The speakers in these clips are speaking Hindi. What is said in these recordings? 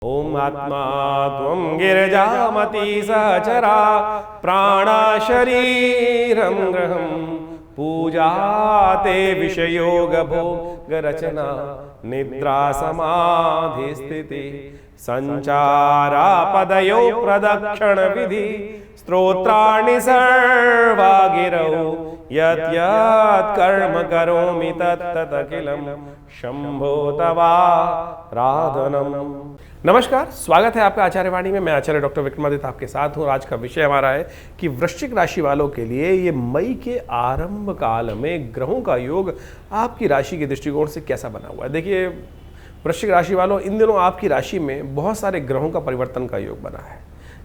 ओम आत्मा त्वं गिरिजामती सहचरा प्राणा शरीरं ग्रहं पूजाते विषयोग भोग रचना निद्रा समाधि स्थिति संचारा पदयो प्रदक्षिण विधि स्तोत्राणि सर्वा गिरौ यत् यत् कर्म करोमि तत् तत् अखिलं शंभो तवाराधनम्। नमस्कार, स्वागत है आपका आचार्यवाणी में। मैं आचार्य डॉक्टर विक्रमादित्य आपके साथ हूँ। आज का विषय हमारा है कि वृश्चिक राशि वालों के लिए ये मई के आरंभ काल में ग्रहों का योग आपकी राशि के दृष्टिकोण से कैसा बना हुआ है। देखिए वृश्चिक राशि वालों, इन दिनों आपकी राशि में बहुत सारे ग्रहों का परिवर्तन का योग बना है,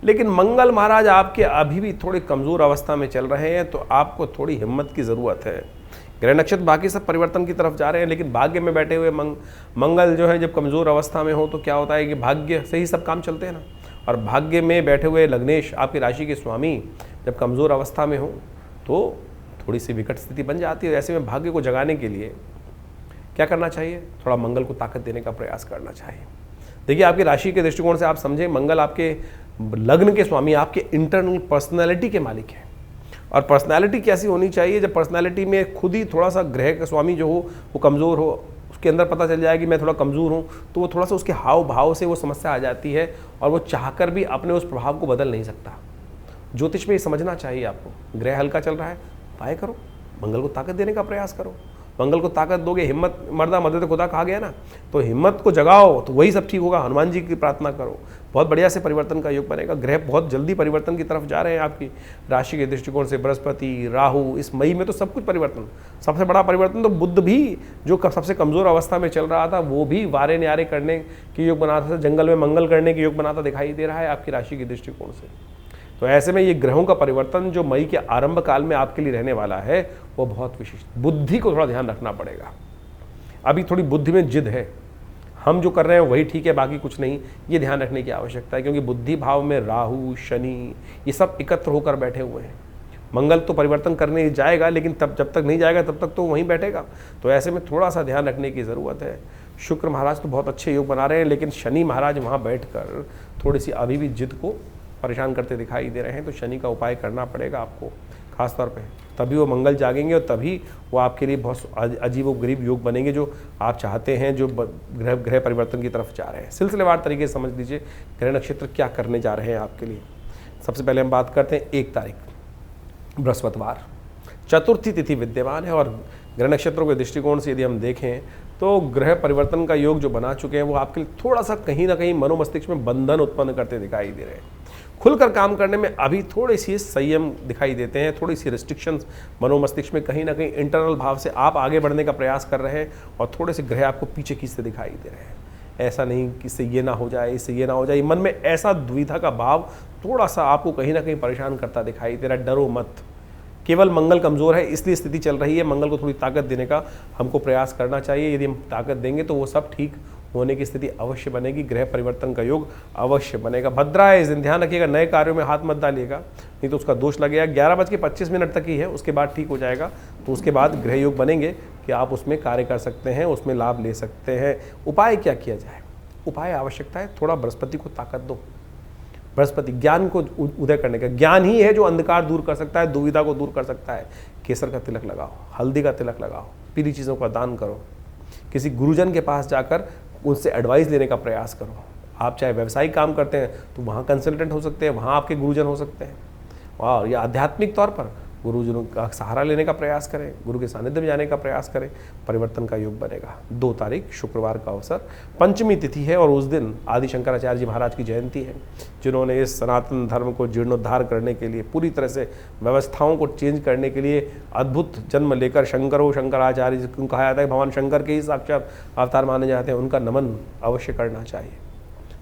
लेकिन मंगल महाराज आपके अभी भी थोड़ी कमज़ोर अवस्था में चल रहे हैं, तो आपको थोड़ी हिम्मत की ज़रूरत है। ग्रह नक्षत्र बाकी सब परिवर्तन की तरफ जा रहे हैं, लेकिन भाग्य में बैठे हुए मंगल जो है जब कमज़ोर अवस्था में हो तो क्या होता है कि भाग्य से ही सब काम चलते हैं ना। और भाग्य में बैठे हुए लग्नेश आपकी राशि के स्वामी जब कमज़ोर अवस्था में हो तो थोड़ी सी विकट स्थिति बन जाती है। ऐसे में भाग्य को जगाने के लिए क्या करना चाहिए? थोड़ा मंगल को ताकत देने का प्रयास करना चाहिए। देखिए आपकी राशि के दृष्टिकोण से आप समझें, मंगल आपके लग्न के स्वामी, आपके इंटरनल पर्सनैलिटी के मालिक हैं। और पर्सनालिटी कैसी होनी चाहिए? जब पर्सनालिटी में खुद ही थोड़ा सा ग्रह का स्वामी जो हो वो कमज़ोर हो, उसके अंदर पता चल जाए कि मैं थोड़ा कमज़ोर हूँ, तो वो थोड़ा सा उसके हाव भाव से वो समस्या आ जाती है और वो चाहकर भी अपने उस प्रभाव को बदल नहीं सकता। ज्योतिष में ये समझना चाहिए आपको। ग्रह हल्का चल रहा है, उपाय करो, मंगल को ताकत देने का प्रयास करो। मंगल को ताकत दोगे, हिम्मत मर्दा मदद खुदा कहा गया ना, तो हिम्मत को जगाओ तो वही सब ठीक होगा। हनुमान जी की प्रार्थना करो, बहुत बढ़िया से परिवर्तन का योग बनेगा। ग्रह बहुत जल्दी परिवर्तन की तरफ जा रहे हैं आपकी राशि के दृष्टिकोण से। बृहस्पति, राहु, इस मई में तो सब कुछ परिवर्तन। सबसे बड़ा परिवर्तन तो बुध भी जो सबसे कमज़ोर अवस्था में चल रहा था वो भी वारे न्यारे करने के योग बनाता था, जंगल में मंगल करने के योग बनाता दिखाई दे रहा है आपकी राशि के दृष्टिकोण से। तो ऐसे में ये ग्रहों का परिवर्तन जो मई के आरंभ काल में आपके लिए रहने वाला है वो बहुत विशिष्ट। बुद्धि को थोड़ा ध्यान रखना पड़ेगा। अभी थोड़ी बुद्धि में जिद है, हम जो कर रहे हैं वही ठीक है, बाकी कुछ नहीं, ये ध्यान रखने की आवश्यकता है। क्योंकि बुद्धि भाव में राहु, शनि ये सब एकत्र होकर बैठे हुए हैं। मंगल तो परिवर्तन करने जाएगा, लेकिन तब जब तक नहीं जाएगा तब तक तो वहीं बैठेगा। तो ऐसे में थोड़ा सा ध्यान रखने की ज़रूरत है। शुक्र महाराज तो बहुत अच्छे योग बना रहे हैं, लेकिन शनि महाराज वहाँ बैठकर थोड़ी सी अभी भी जिद को परेशान करते दिखाई दे रहे हैं। तो शनि का उपाय करना पड़ेगा आपको खास तौर पे, तभी वो मंगल जागेंगे और तभी वो आपके लिए बहुत अजीबोगरीब योग बनेंगे जो आप चाहते हैं, जो ग्रह परिवर्तन की तरफ जा रहे हैं। सिलसिलेवार तरीके से समझ लीजिए ग्रह नक्षत्र क्या करने जा रहे हैं आपके लिए। सबसे पहले हम बात करते हैं 1 तारीख बृहस्पतिवार, चतुर्थी तिथि विद्यमान है। और ग्रह नक्षत्रों के दृष्टिकोण से यदि हम देखें तो ग्रह परिवर्तन का योग जो बना चुके हैं वो आपके लिए थोड़ा सा कहीं ना कहीं मनोमस्तिष्क में बंधन उत्पन्न करते दिखाई दे रहे हैं। खुलकर काम करने में अभी थोड़ी सी संयम दिखाई देते हैं, थोड़ी सी रिस्ट्रिक्शंस मनोमस्तिष्क में कहीं ना कहीं इंटरनल भाव से आप आगे बढ़ने का प्रयास कर रहे हैं और थोड़े से ग्रह आपको पीछे खींचते दिखाई दे रहे हैं। ऐसा नहीं कि इससे ये ना हो जाए, इससे ये ना हो जाए, मन में ऐसा दुविधा का भाव थोड़ा सा आपको कहीं ना कहीं परेशान करता दिखाई दे रहा है। डरो मत, केवल मंगल कमज़ोर है इसलिए स्थिति चल रही है। मंगल को थोड़ी ताकत देने का हमको प्रयास करना चाहिए। यदि हम ताकत देंगे तो वो सब ठीक होने की स्थिति अवश्य बनेगी। ग्रह परिवर्तन का योग अवश्य बनेगा। भद्रा है, इस दिन ध्यान रखिएगा, नए कार्यों में हाथ मत डालिएगा, नहीं तो उसका दोष लगेगा। 11:25 तक ही है, उसके बाद ठीक हो जाएगा। तो उसके बाद ग्रह योग बनेंगे कि आप उसमें कार्य कर सकते हैं, उसमें लाभ ले सकते हैं। उपाय क्या किया जाए? उपाय आवश्यकता है थोड़ा बृहस्पति को ताकत दो। बृहस्पति ज्ञान को उदय करने का, ज्ञान ही है जो अंधकार दूर कर सकता है, दुविधा को दूर कर सकता है। केसर का तिलक लगाओ, हल्दी का तिलक लगाओ, पीली चीज़ों का दान करो, किसी गुरुजन के पास जाकर उनसे एडवाइस लेने का प्रयास करो। आप चाहे व्यवसायिक काम करते हैं तो वहाँ कंसल्टेंट हो सकते हैं, वहाँ आपके गुरुजन हो सकते हैं। और या आध्यात्मिक तौर पर गुरुजनों का सहारा लेने का प्रयास करें, गुरु के सानिध्य में जाने का प्रयास करें, परिवर्तन का योग बनेगा। 2 तारीख शुक्रवार का अवसर, पंचमी तिथि है और उस दिन आदि शंकराचार्य जी महाराज की जयंती है, जिन्होंने इस सनातन धर्म को जीर्णोद्धार करने के लिए, पूरी तरह से व्यवस्थाओं को चेंज करने के लिए अद्भुत जन्म लेकर शंकराचार्य जिनको कहा जाता है भगवान शंकर के ही साक्षात अवतार माने जाते हैं, उनका नमन अवश्य करना चाहिए।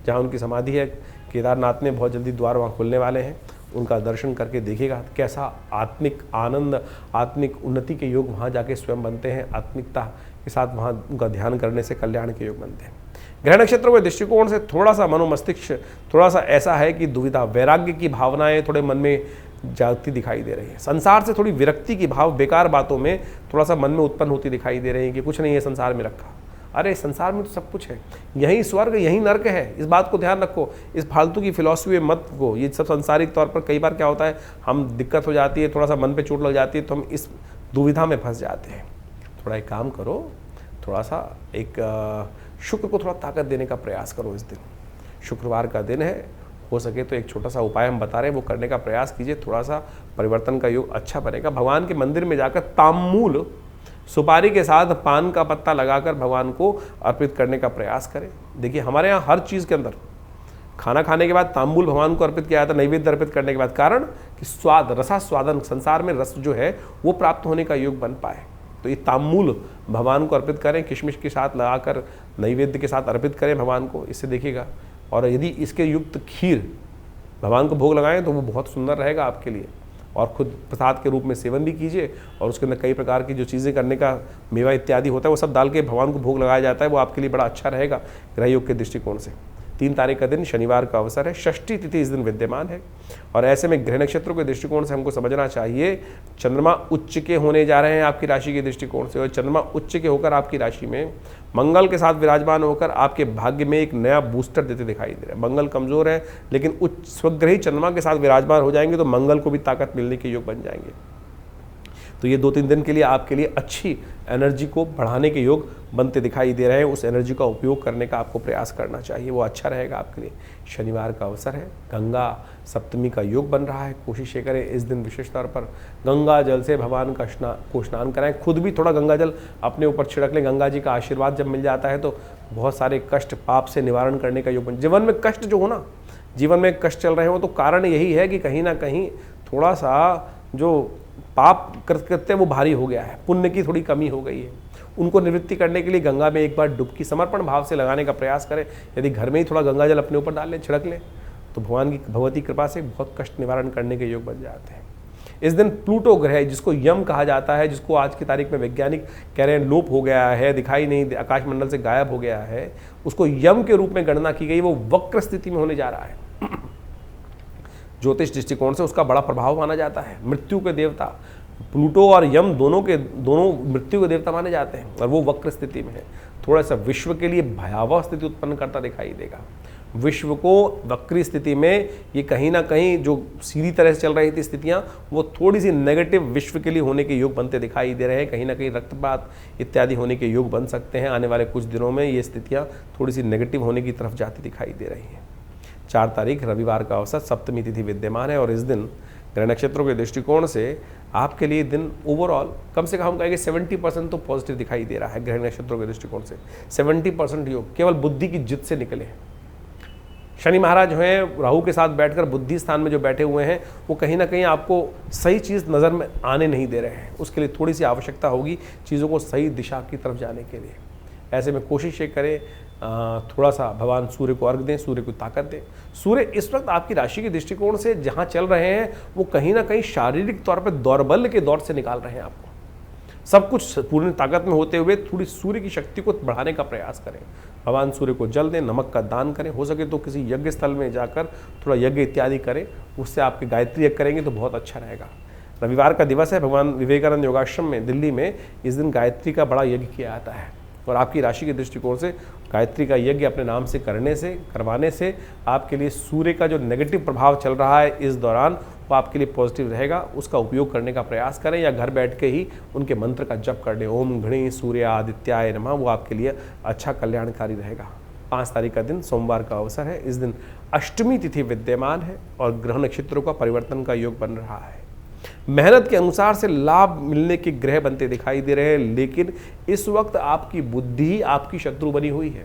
जहाँ उनकी समाधि है केदारनाथ में, बहुत जल्दी द्वार वहाँ खुलने वाले हैं, उनका दर्शन करके देखिएगा कैसा आत्मिक आनंद, आत्मिक उन्नति के योग वहाँ जाके स्वयं बनते हैं। आत्मिकता के साथ वहाँ उनका ध्यान करने से कल्याण के योग बनते हैं। ग्रह नक्षत्रों के दृष्टिकोण से थोड़ा सा मनोमस्तिष्क थोड़ा सा ऐसा है कि दुविधा, वैराग्य की भावनाएं थोड़े मन में जागती दिखाई दे रही है। संसार से थोड़ी विरक्ति की भाव, बेकार बातों में थोड़ा सा मन में उत्पन्न होती दिखाई दे रही है कि कुछ नहीं है संसार में रखा, अरे संसार में तो सब कुछ है, यहीं स्वर्ग यहीं नर्क है, इस बात को ध्यान रखो। इस फालतू की फिलॉसफी में मत को, ये सब सांसारिक तौर पर कई बार क्या होता है, हम दिक्कत हो जाती है, थोड़ा सा मन पे चोट लग जाती है तो हम इस दुविधा में फंस जाते हैं। थोड़ा एक काम करो, थोड़ा सा एक शुक्र को थोड़ा ताकत देने का प्रयास करो। इस दिन शुक्रवार का दिन है, हो सके तो एक छोटा सा उपाय हम बता रहे हैं वो करने का प्रयास कीजिए, थोड़ा सा परिवर्तन का योग अच्छा बनेगा। भगवान के मंदिर में जाकर ताम्बूल सुपारी के साथ पान का पत्ता लगाकर भगवान को अर्पित करने का प्रयास करें। देखिए हमारे यहाँ हर चीज़ के अंदर खाना खाने के बाद तांबूल भगवान को अर्पित किया जाता है, नैवेद्य अर्पित करने के बाद, कारण कि स्वाद रसास्वादन, संसार में रस जो है वो प्राप्त होने का योग बन पाए। तो ये तांबूल भगवान को अर्पित करें, किशमिश के साथ लगाकर नैवेद्य के साथ अर्पित करें भगवान को, इससे देखिएगा। और यदि इसके युक्त खीर भगवान को भोग लगाएं तो वो बहुत सुंदर रहेगा आपके लिए। और खुद प्रसाद के रूप में सेवन भी कीजिए, और उसके अंदर कई प्रकार की जो चीज़ें करने का, मेवा इत्यादि होता है, वो सब डाल के भगवान को भोग लगाया जाता है, वो आपके लिए बड़ा अच्छा रहेगा ग्रह योग के दृष्टिकोण से। 3 तारीख का दिन शनिवार का अवसर है, षष्ठी तिथि इस दिन विद्यमान है। और ऐसे में ग्रह नक्षत्रों के दृष्टिकोण से हमको समझना चाहिए, चंद्रमा उच्च के होने जा रहे हैं आपकी राशि के दृष्टिकोण से, और चंद्रमा उच्च के होकर आपकी राशि में मंगल के साथ विराजमान होकर आपके भाग्य में एक नया बूस्टर देते दिखाई दे रहा है। मंगल कमजोर है, लेकिन उच्च स्वग्रही चंद्रमा के साथ विराजमान हो जाएंगे तो मंगल को भी ताकत मिलने के योग बन जाएंगे। तो ये 2-3 दिन के लिए आपके लिए अच्छी एनर्जी को बढ़ाने के योग बनते दिखाई दे रहे हैं। उस एनर्जी का उपयोग करने का आपको प्रयास करना चाहिए, वो अच्छा रहेगा आपके लिए। शनिवार का अवसर है, गंगा सप्तमी का योग बन रहा है, कोशिश ये करें इस दिन विशेष तौर पर गंगा जल से भगवान का स्नान कराएं। खुद भी थोड़ा गंगा जल अपने ऊपर छिड़क लें। गंगा जी का आशीर्वाद जब मिल जाता है तो बहुत सारे कष्ट पाप से निवारण करने का योग बन। जीवन में कष्ट जो हो ना, जीवन में कष्ट चल रहे हो तो कारण यही है कि कहीं ना कहीं थोड़ा सा जो पाप करते वो भारी हो गया है, पुण्य की थोड़ी कमी हो गई है। उनको निवृत्ति करने के लिए गंगा में एक बार डुबकी समर्पण भाव से लगाने का प्रयास करें। यदि घर में ही थोड़ा गंगा जल अपने ऊपर डाल लें, छिड़क लें, तो भगवती कृपा से बहुत कष्ट निवारण करने के योग बन जाते हैं। इस दिन प्लूटो ग्रह, जिसको यम कहा जाता है, जिसको आज की तारीख में वैज्ञानिक कह रहे हैं लोप हो गया है, दिखाई नहीं, आकाश मंडल से गायब हो गया है, उसको यम के रूप में गणना की गई, वो वक्र स्थिति में होने जा रहा है। ज्योतिष दृष्टिकोण से उसका बड़ा प्रभाव माना जाता है। मृत्यु के देवता प्लूटो और यम दोनों मृत्यु के देवता माने जाते हैं, और वो वक्र स्थिति में है। थोड़ा सा विश्व के लिए भयावह स्थिति उत्पन्न करता दिखाई देगा। विश्व को वक्री स्थिति में ये कहीं ना कहीं जो सीधी तरह से चल रही थी स्थितियां, वो थोड़ी सी नेगेटिव विश्व के लिए होने के योग बनते दिखाई दे रहे हैं। कहीं ना कहीं रक्तपात इत्यादि होने के योग बन सकते हैं। आने वाले कुछ दिनों में ये स्थितियां थोड़ी सी नेगेटिव होने की तरफ जाती दिखाई दे रही हैं। 4 तारीख रविवार का अवसर, सप्तमी तिथि विद्यमान है, और इस दिन ग्रह नक्षत्रों के दृष्टिकोण से आपके लिए दिन ओवरऑल कम से कम हम कहेंगे 70% तो पॉजिटिव दिखाई दे रहा है। ग्रह नक्षत्रों के दृष्टिकोण से 70% योग केवल बुद्धि की जिद से निकले हैं। शनि महाराज जो हैं राहु के साथ बैठकर बुद्धि स्थान में जो बैठे हुए हैं, वो कहीं ना कहीं आपको सही चीज़ नज़र में आने नहीं दे रहे हैं। उसके लिए थोड़ी सी आवश्यकता होगी चीज़ों को सही दिशा की तरफ जाने के लिए। ऐसे में कोशिश ये करें, थोड़ा सा भगवान सूर्य को अर्घ दें, सूर्य को ताकत दें। सूर्य इस वक्त आपकी राशि के दृष्टिकोण से जहाँ चल रहे हैं, वो कहीं ना कहीं शारीरिक तौर पर दौर्बल्य के दौर से निकाल रहे हैं आपको। सब कुछ पूर्ण ताकत में होते हुए थोड़ी सूर्य की शक्ति को बढ़ाने का प्रयास करें। भगवान सूर्य को जल दें, नमक का दान करें, हो सके तो किसी यज्ञ स्थल में जाकर थोड़ा यज्ञ इत्यादि करें। उससे आपके गायत्री यज्ञ करेंगे तो बहुत अच्छा रहेगा। रविवार का दिवस है, भगवान विवेकानंद योगाश्रम में दिल्ली में इस दिन गायत्री का बड़ा यज्ञ किया जाता है। और आपकी राशि के दृष्टिकोण से गायत्री का यज्ञ अपने नाम से करवाने से आपके लिए सूर्य का जो नेगेटिव प्रभाव चल रहा है इस दौरान, वो आपके लिए पॉजिटिव रहेगा। उसका उपयोग करने का प्रयास करें, या घर बैठ के ही उनके मंत्र का जप कर लें, ओम घृणी सूर्य आदित्याय नमः। वो आपके लिए अच्छा कल्याणकारी रहेगा। 5 तारीख का दिन सोमवार का अवसर है। इस दिन अष्टमी तिथि विद्यमान है, और ग्रह नक्षत्रों का परिवर्तन का योग बन रहा है। मेहनत के अनुसार से लाभ मिलने के ग्रह बनते दिखाई दे रहे हैं, लेकिन इस वक्त आपकी बुद्धि आपकी शत्रु बनी हुई है।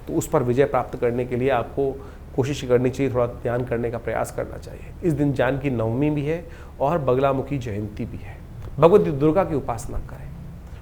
तो उस पर विजय प्राप्त करने के लिए आपको कोशिश करनी चाहिए, थोड़ा ध्यान करने का प्रयास करना चाहिए। इस दिन जानकी नवमी भी है और बगलामुखी जयंती भी है। भगवती दुर्गा की उपासना करें,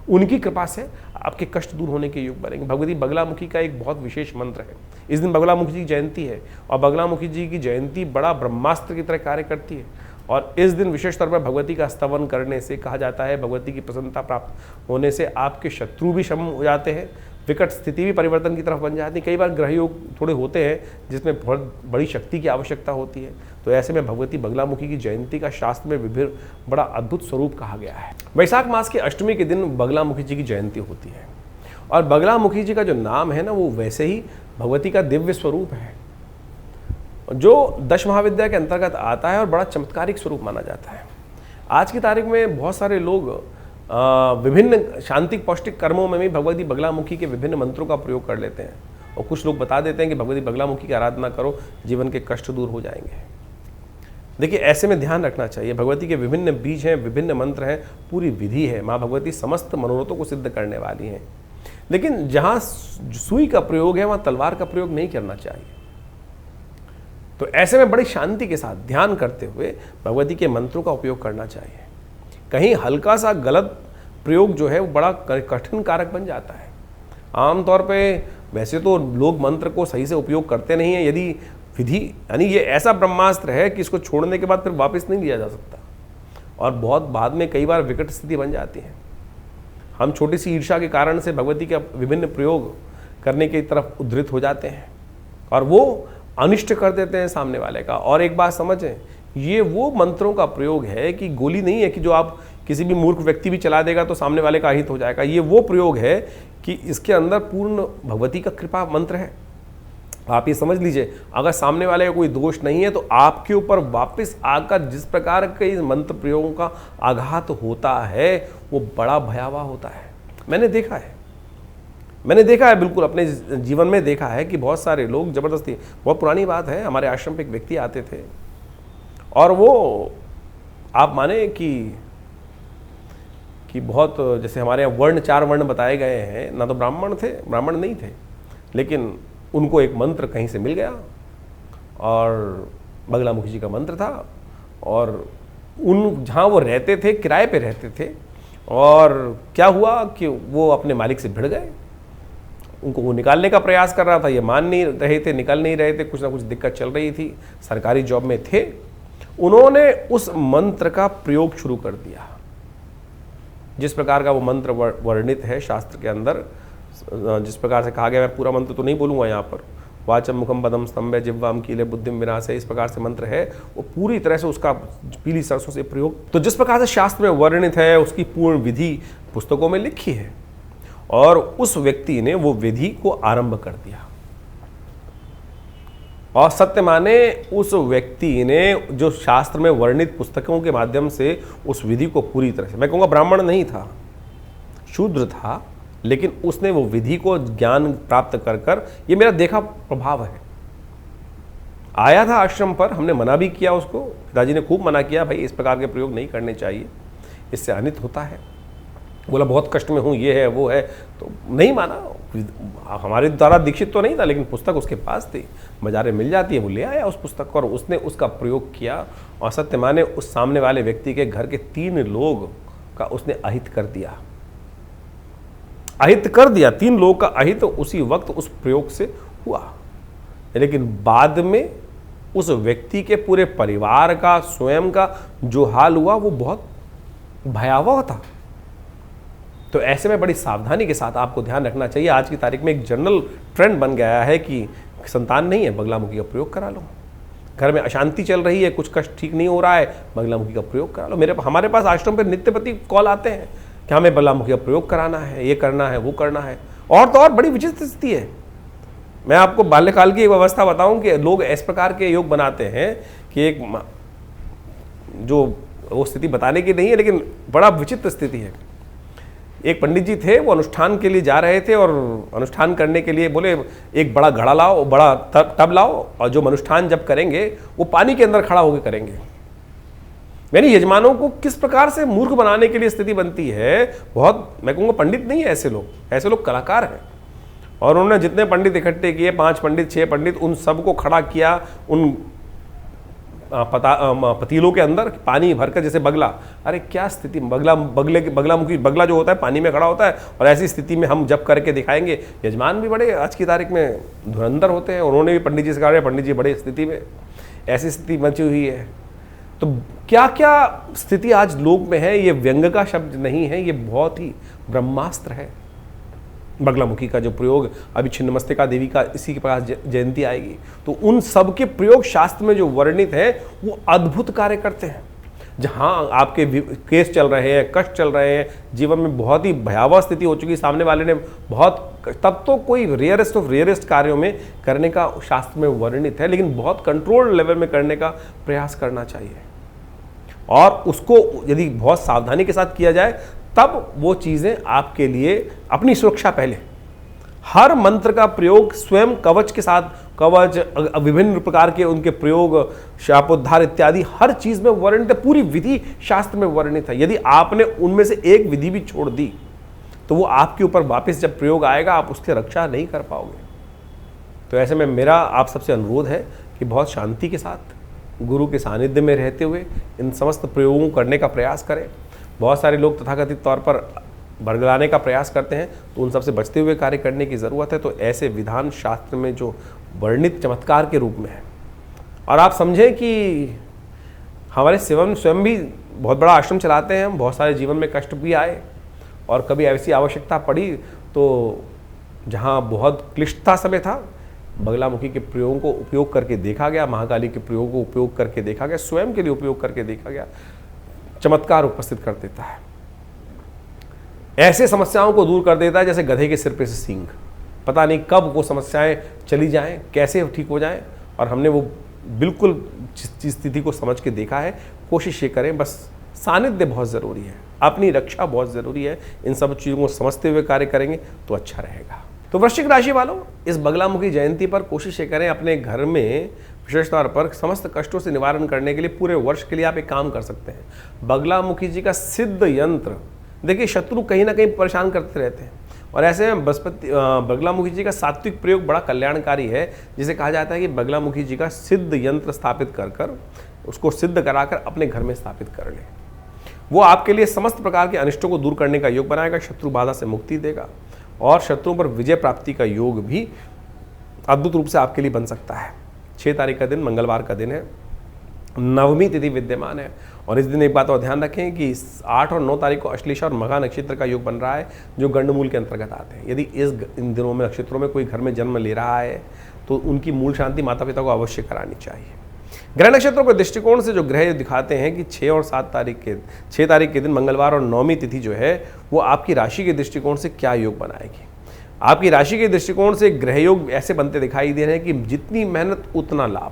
उनकी कृपा से आपके कष्ट दूर होने के योग बनेंगे। भगवती बगलामुखी का एक बहुत विशेष मंत्र है। इस दिन बगलामुखी जी की जयंती है, और बगलामुखी जी की जयंती बड़ा ब्रह्मास्त्र की तरह कार्य करती है। और इस दिन विशेष तौर पर भगवती का स्तवन करने से कहा जाता है, भगवती की प्रसन्नता प्राप्त होने से आपके शत्रु भी शम हो जाते हैं, विकट स्थिति भी परिवर्तन की तरफ बन जाती है। कई बार ग्रह योग थोड़े होते हैं जिसमें बहुत बड़ी शक्ति की आवश्यकता होती है। तो ऐसे में भगवती बगलामुखी की जयंती का शास्त्र में विभिन्न बड़ा अद्भुत स्वरूप कहा गया है। वैशाख मास के अष्टमी के दिन बगलामुखी जी की जयंती होती है, और बगलामुखी जी का जो नाम है ना, वो वैसे ही भगवती का दिव्य स्वरूप है जो 10 महाविद्या के अंतर्गत आता है और बड़ा चमत्कारिक स्वरूप माना जाता है। आज की तारीख में बहुत सारे लोग विभिन्न शांतिक पौष्टिक कर्मों में भी भगवती बगलामुखी के विभिन्न मंत्रों का प्रयोग कर लेते हैं, और कुछ लोग बता देते हैं कि भगवती बगलामुखी की आराधना करो, जीवन के कष्ट दूर हो जाएंगे। देखिए, ऐसे में ध्यान रखना चाहिए, भगवती के विभिन्न बीज हैं, विभिन्न मंत्र हैं, पूरी विधि है। माँ भगवती समस्त मनोरथों को सिद्ध करने वाली हैं, लेकिन जहाँ सुई का प्रयोग है वहाँ तलवार का प्रयोग नहीं करना चाहिए। तो ऐसे में बड़ी शांति के साथ ध्यान करते हुए भगवती के मंत्रों का उपयोग करना चाहिए। कहीं हल्का सा गलत प्रयोग जो है वो बड़ा कठिन कारक बन जाता है। आमतौर पे वैसे तो लोग मंत्र को सही से उपयोग करते नहीं हैं, यदि विधि यानी ये ऐसा ब्रह्मास्त्र है कि इसको छोड़ने के बाद फिर वापस नहीं लिया जा सकता, और बहुत बाद में कई बार विकट स्थिति बन जाती है। हम छोटी सी ईर्ष्या के कारण से भगवती का विभिन्न प्रयोग करने की तरफ उद्धृत हो जाते हैं और वो अनिष्ट कर देते हैं सामने वाले का। और एक बात समझें, ये वो मंत्रों का प्रयोग है कि गोली नहीं है कि जो आप किसी भी मूर्ख व्यक्ति भी चला देगा तो सामने वाले का हित हो जाएगा। ये वो प्रयोग है कि इसके अंदर पूर्ण भगवती का कृपा मंत्र है। आप ये समझ लीजिए, अगर सामने वाले का कोई दोष नहीं है तो आपके ऊपर वापस आकर जिस प्रकार के इस मंत्र प्रयोगों का आघात होता है वो बड़ा भयावह होता है। मैंने देखा है बिल्कुल, अपने जीवन में देखा है कि बहुत सारे लोग ज़बरदस्ती, बहुत पुरानी बात है, हमारे आश्रम पे एक व्यक्ति आते थे और वो आप माने कि बहुत, जैसे हमारे यहाँ वर्ण 4 वर्ण बताए गए हैं, ना तो ब्राह्मण नहीं थे, लेकिन उनको एक मंत्र कहीं से मिल गया और बगलामुखी जी का मंत्र था, और जहाँ वो रहते थे किराए पे रहते थे, और क्या हुआ कि वो अपने मालिक से भिड़ गए। उनको वो निकालने का प्रयास कर रहा था, ये मान नहीं रहे थे, निकल नहीं रहे थे, कुछ ना कुछ दिक्कत चल रही थी, सरकारी जॉब में थे। उन्होंने उस मंत्र का प्रयोग शुरू कर दिया, जिस प्रकार का वो मंत्र वर्णित है शास्त्र के अंदर, जिस प्रकार से कहा गया, मैं पूरा मंत्र तो नहीं बोलूँगा यहाँ पर, वाचम मुखम पदम स्तंभे जिह्वाम कीले बुद्धिम विनाशे, इस प्रकार से मंत्र है, वो पूरी तरह से उसका पीली सरसों से प्रयोग, तो जिस प्रकार से शास्त्र में वर्णित है उसकी पूर्ण विधि पुस्तकों में लिखी है, और उस व्यक्ति ने वो विधि को आरंभ कर दिया। और सत्य माने उस व्यक्ति ने जो शास्त्र में वर्णित पुस्तकों के माध्यम से उस विधि को पूरी तरह से, मैं कहूँगा ब्राह्मण नहीं था, शूद्र था, लेकिन उसने वो विधि को ज्ञान प्राप्त कर ये मेरा देखा प्रभाव है। आया था आश्रम पर, हमने मना भी किया उसको, पिताजी ने खूब मना किया, भाई इस प्रकार के प्रयोग नहीं करने चाहिए, इससे अनित होता है। बोला बहुत कष्ट में हूँ, ये है वो है, तो नहीं माना। हमारे द्वारा दीक्षित तो नहीं था, लेकिन पुस्तक उसके पास थी, बाजारे मिल जाती है, वो ले आया उस पुस्तक को और उसने उसका प्रयोग किया, और सत्य माने उस सामने वाले व्यक्ति के घर के 3 लोग का उसने अहित कर दिया, 3 लोग का अहित उसी वक्त उस प्रयोग से हुआ। लेकिन बाद में उस व्यक्ति के पूरे परिवार का, स्वयं का जो हाल हुआ वो बहुत भयावह था। तो ऐसे में बड़ी सावधानी के साथ आपको ध्यान रखना चाहिए। आज की तारीख में एक जनरल ट्रेंड बन गया है कि संतान नहीं है, बगलामुखी का प्रयोग करा लो। घर में अशांति चल रही है, कुछ कष्ट ठीक नहीं हो रहा है, बगलामुखी का प्रयोग करा लो। हमारे पास आश्रम पर नित्यप्रति कॉल आते हैं कि हमें बगलामुखी का प्रयोग कराना है, ये करना है, वो करना है। और तो और बड़ी विचित्र स्थिति है। मैं आपको बाल्यकाल की एक अवस्था बताऊं कि लोग इस प्रकार के योग बनाते हैं कि एक जो वो स्थिति बताने की नहीं है, लेकिन बड़ा विचित्र स्थिति है। एक पंडित जी थे, वो अनुष्ठान के लिए जा रहे थे और अनुष्ठान करने के लिए बोले एक बड़ा घड़ा लाओ, बड़ा टब लाओ, और जो अनुष्ठान जब करेंगे वो पानी के अंदर खड़ा होकर करेंगे। यानी यजमानों को किस प्रकार से मूर्ख बनाने के लिए स्थिति बनती है। बहुत, मैं कहूँगा पंडित नहीं है ऐसे लोग कलाकार हैं। और उन्होंने जितने पंडित इकट्ठे किए, 5 पंडित 6 पंडित, उन सबको खड़ा किया उन पतीलों के अंदर पानी भरकर, जैसे बगला। अरे क्या स्थिति, बगलामुखी बगला जो होता है पानी में खड़ा होता है, और ऐसी स्थिति में हम जब करके दिखाएंगे। यजमान भी बड़े आज की तारीख में धुरंधर होते हैं, उन्होंने भी पंडित जी से कहा, पंडित जी बड़े स्थिति में, ऐसी स्थिति बची हुई है। तो क्या क्या स्थिति आज लोक में है, ये व्यंग का शब्द नहीं है, ये बहुत ही ब्रह्मास्त्र है। बगलामुखी का जो प्रयोग, अभी छिन्नमस्तिका देवी का इसी के पास जयंती आएगी, तो उन सब के प्रयोग शास्त्र में जो वर्णित है वो अद्भुत कार्य करते हैं। जहां आपके केस चल रहे हैं, कष्ट चल रहे हैं, जीवन में बहुत ही भयावह स्थिति हो चुकी है, सामने वाले ने बहुत, तब तो कोई रेयरेस्ट ऑफ रेयरेस्ट कार्यों में करने का शास्त्र में वर्णित है, लेकिन बहुत कंट्रोल लेवल में करने का प्रयास करना चाहिए। और उसको यदि बहुत सावधानी के साथ किया जाए तब वो चीज़ें आपके लिए, अपनी सुरक्षा पहले, हर मंत्र का प्रयोग स्वयं कवच के साथ, कवच विभिन्न प्रकार के उनके प्रयोग, शापोद्धार इत्यादि हर चीज में वर्णित है, पूरी विधि शास्त्र में वर्णित है। यदि आपने उनमें से एक विधि भी छोड़ दी तो वो आपके ऊपर वापस जब प्रयोग आएगा आप उसकी रक्षा नहीं कर पाओगे। तो ऐसे में मेरा आप सबसे अनुरोध है कि बहुत शांति के साथ गुरु के सानिध्य में रहते हुए इन समस्त प्रयोगों को करने का प्रयास करें। बहुत सारे लोग तथाकथित तौर पर बरगलाने का प्रयास करते हैं, तो उन सबसे बचते हुए कार्य करने की ज़रूरत है। तो ऐसे विधान शास्त्र में जो वर्णित चमत्कार के रूप में है, और आप समझें कि हमारे स्वयं भी बहुत बड़ा आश्रम चलाते हैं, बहुत सारे जीवन में कष्ट भी आए और कभी ऐसी आवश्यकता पड़ी तो जहाँ बहुत क्लिष्टता समय था, बगलामुखी के प्रयोगों को उपयोग करके देखा गया, महाकाली के प्रयोग को उपयोग करके देखा गया, स्वयं के लिए उपयोग करके देखा गया, चमत्कार उपस्थित कर देता है। ऐसे समस्याओं को दूर कर देता है जैसे गधे के सिर पे से सींग। पता नहीं कब वो समस्याएं चली जाएं, कैसे ठीक हो जाएं, और हमने वो बिल्कुल स्थिति को समझ के देखा है। कोशिश ये करें, बस सानिध्य बहुत ज़रूरी है, अपनी रक्षा बहुत ज़रूरी है। इन सब चीज़ों को समझते हुए कार्य करेंगे तो अच्छा रहेगा। तो वृश्चिक राशि वालों, इस बगलामुखी जयंती पर कोशिश ये करें, अपने घर में विशेष तौर पर समस्त कष्टों से निवारण करने के लिए पूरे वर्ष के लिए आप एक काम कर सकते हैं। बगलामुखी जी का सिद्ध यंत्र, देखिए शत्रु कहीं ना कहीं परेशान करते रहते हैं, और ऐसे में बगलामुखी जी का सात्विक प्रयोग बड़ा कल्याणकारी है, जिसे कहा जाता है कि बगलामुखी जी का सिद्ध यंत्र स्थापित कर उसको सिद्ध कराकर अपने घर में स्थापित कर ले। वो आपके लिए समस्त प्रकार के अनिष्टों को दूर करने का योग बनाएगा, शत्रु बाधा से मुक्ति देगा, और शत्रुओं पर विजय प्राप्ति का योग भी अद्भुत रूप से आपके लिए बन सकता है। 6 तारीख का दिन मंगलवार का दिन है, नवमी तिथि विद्यमान है, और इस दिन एक बात और ध्यान रखें कि 8 और 9 तारीख को अश्लेषा और मघा नक्षत्र का योग बन रहा है, जो गंडमूल के अंतर्गत आते हैं। यदि इन दिनों में नक्षत्रों में कोई घर में जन्म ले रहा है तो उनकी मूल शांति माता पिता को अवश्य करानी चाहिए। ग्रह नक्षत्रों के दृष्टिकोण से जो ग्रह दिखाते हैं कि 6 और 7 तारीख के 6 तारीख के दिन मंगलवार और 9वीं तिथि जो है वो आपकी राशि के दृष्टिकोण से क्या योग बनाएगी। आपकी राशि के दृष्टिकोण से ग्रह योग ऐसे बनते दिखाई दे रहे हैं कि जितनी मेहनत उतना लाभ।